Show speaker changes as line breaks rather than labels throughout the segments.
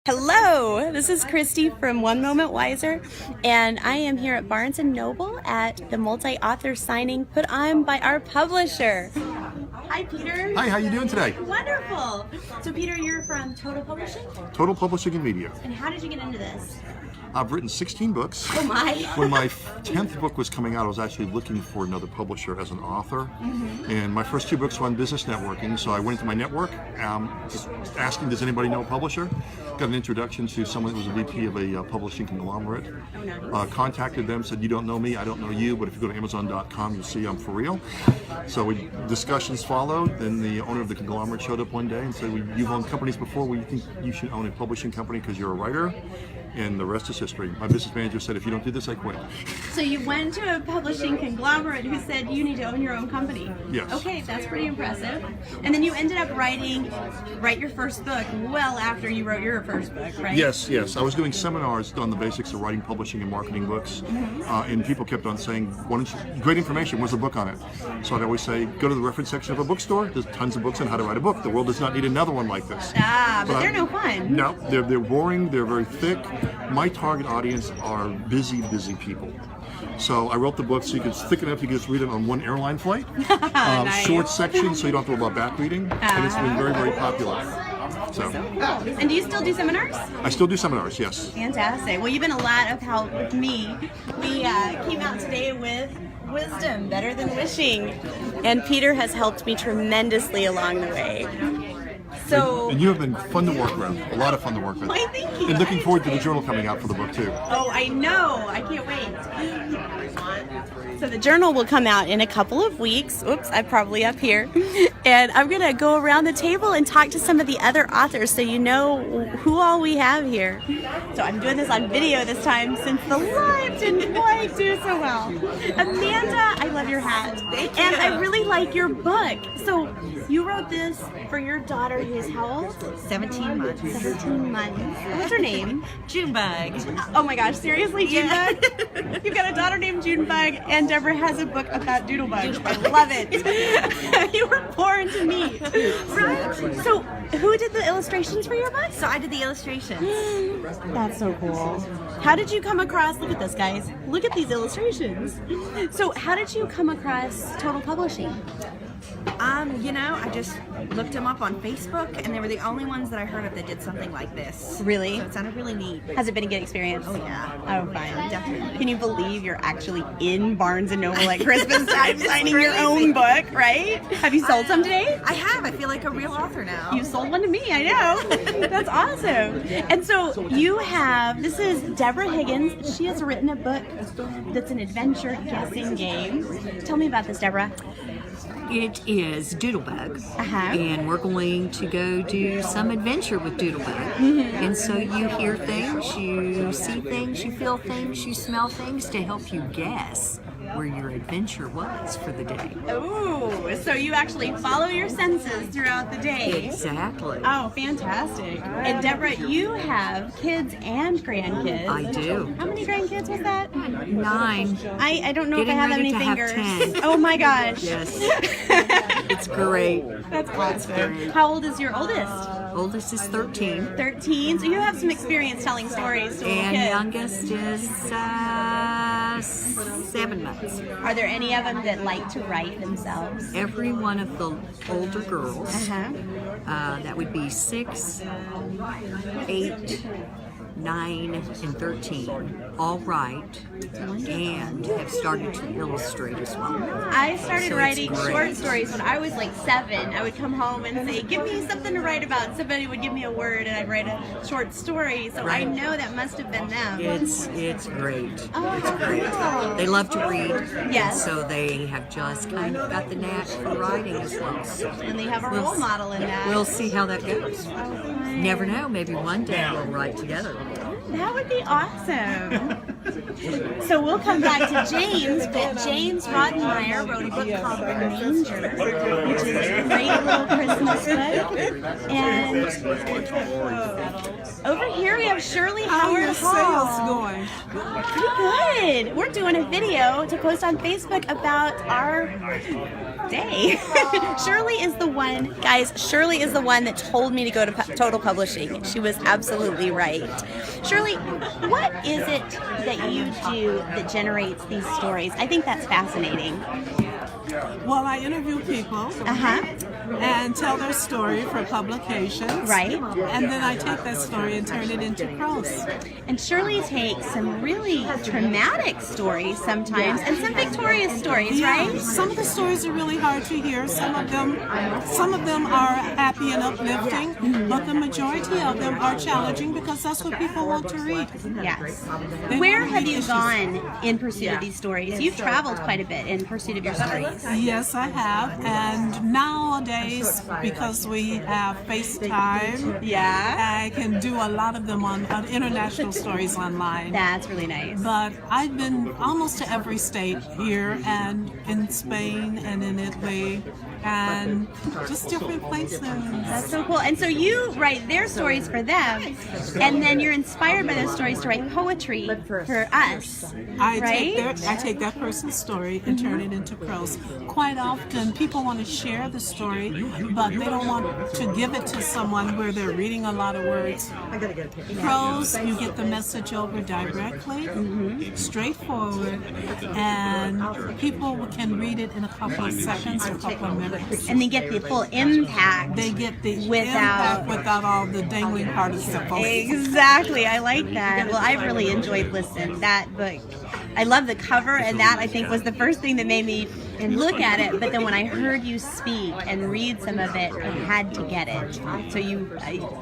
Hello, this is Christy from One Moment Wiser, and I am here at Barnes & Noble at the multi-author signing put on by our publisher. Hi, Peter.
Hi, how you doing today?
Wonderful. So, Peter, you're from Total Publishing?
Total Publishing and Media.
And how did you get into this?
I've written 16 books.
Oh my.
When my 10th book was coming out, I was actually looking for another publisher as an author. And my first 2 books were on business networking, so I went into my network, just asking, does anybody know a publisher? Got an introduction to someone who was a VP of a publishing conglomerate.
Oh, nice.
Contacted them, said, you don't know me, I don't know you, but if you go to Amazon.com, you'll see I'm for real. So discussions followed, then the owner of the conglomerate showed up one day and said, you've owned companies before, we think you should own a publishing company because you're a writer. And the rest is history. My business manager said, if you don't do this, I quit.
So you went to a publishing conglomerate who said you need to own your own company.
Yes.
Okay, that's pretty impressive. And then you ended up write your first book well after you wrote your first book, right?
Yes. I was doing seminars on the basics of writing, publishing, and marketing books. And people kept on saying, great information, where's the book on it? So I'd always say, go to the reference section of a bookstore. There's tons of books on how to write a book. The world does not need another one like this.
But they're no fun.
No, they're boring, they're very thick. My target audience are busy people. So I wrote the book so it's thick enough you can just read it on one airline flight.
Nice.
Short section so you don't have to worry about back reading. And it's been very, very popular. So
Cool. And do you still do seminars?
I still do seminars, yes.
Fantastic. Well, you've been a lot of help with me. We came out today with Wisdom, Better Than Wishing. And Peter has helped me tremendously along the way. So,
and you have been fun to work with, a lot of fun to work with.
Why, thank you.
And looking forward to the journal coming out for the book too.
Oh, I know. I can't wait. So the journal will come out in a couple of weeks. Oops, I'm probably up here. And I'm going to go around the table and talk to some of the other authors so you know who all we have here. So I'm doing this on video this time since the live didn't quite do so well. Amanda, I love your hat.
Thank you.
And I really like your book. So you wrote this for your daughter who's how old?
17 months.
17 months. What's her name?
Junebug.
Oh my gosh, seriously, Junebug? You've got a daughter named Junebug, and Deborah has a book about doodlebugs. I love it. You were born to meet. Right? So, who did the illustrations for your book?
So I did the illustrations.
That's so cool. How did you come across, look at this guys, look at these illustrations. So how did you come across Total Publishing?
I just looked them up on Facebook, and they were the only ones that I heard of that did something like this.
Really?
So it sounded really neat.
Has it been a good experience?
Oh, yeah.
Oh, fine.
Definitely.
Can you believe you're actually in Barnes & Noble at Christmas time
It's
signing your
crazy.
own book, right? Have you sold some today?
I have. I feel like a real author now.
You sold one to me, I know. That's awesome. And so you have, this is Deborah Higgins. She has written a book that's an adventure guessing game. Tell me about this, Deborah.
It is Doodlebug,
Uh-huh.
and we're going to go do some adventure with Doodlebug. And so you hear things, you see things, you feel things, you smell things to help you guess where your adventure was for the day.
Ooh, so you actually follow your senses throughout the day.
Exactly.
Oh, fantastic. And Deborah, you have kids and grandkids.
I do.
How many grandkids was that?
9.
I don't know if I
Getting
have that
ready
many
to have
fingers.
10.
Oh my gosh.
Yes. It's great.
That's awesome. How old is your oldest?
Oldest is 13.
13. So you have some experience telling stories to little
And
kids.
youngest is 7 months.
Are there any of them that like to write themselves?
Every one of the older girls,
Uh-huh.
that would be 6, 8, 9, and 13, all write and have started to illustrate as well.
I started
So it's
writing
great.
short stories when I was like 7. I would come home and say, give me something to write about. Somebody would give me a word and I'd write a short story. So I
Right.
know that must have been them.
It's great.
Oh,
It's great. They love to read.
Yes.
And so they have just kind of got the knack for writing as well. So
And they have a role model in that.
we'll see how that goes. Never know. Maybe one day we'll write together.
That would be awesome. So we'll come back to James, but James Roddenmeyer wrote a book called The Manger, which is a great little Christmas book. And over here we have Shirley Howard Hall.
going?
Pretty good. We're doing a video to post on Facebook about our day. Shirley is the one, guys, Shirley is the one that told me to go to Total Publishing. She was absolutely right. Shirley, what is it that you do that generates these stories? I think that's fascinating.
Well, I interview people and tell their story for publications.
Right.
And then I take that story and turn it into prose.
And Shirley takes some really traumatic stories sometimes and some victorious stories, right?
Some of the stories are really hard to hear. Some of them are happy and uplifting, but the majority of them are challenging because that's what people want to read.
Yes.
They
Where
want to
have
read
you
issues.
gone in pursuit of these stories? You've traveled quite a bit in pursuit of your stories.
Yes, I have. And nowadays, because we have FaceTime, I can do a lot of them on international stories online.
That's really nice.
But I've been almost to every state here and in Spain and in Italy and just different places.
That's so cool. And so you write their stories for them, and then you're inspired by those stories to write poetry for us,
I take that person's story and turn it into prose. Quite often, people want to share the story, but they don't want to give it to someone where they're reading a lot of words. Prose, you get the message over directly, straightforward, and people can read it in a couple of seconds or a couple of minutes.
and they get the full impact.
They get the
without
impact without all the dangling participles.
Exactly, I like that. Well, I've really enjoyed listening that book. I love the cover, and that I think was the first thing that made me look at it. But then when I heard you speak and read some of it, I had to get it. So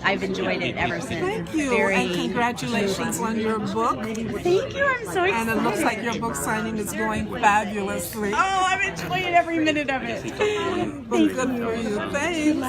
I've enjoyed it ever since.
Thank you,
Very,
and congratulations on your book.
Thank you. I'm so excited.
And it looks like your book signing is going fabulously.
Oh, I'm enjoying every minute of it.
Well, good for you. Thanks.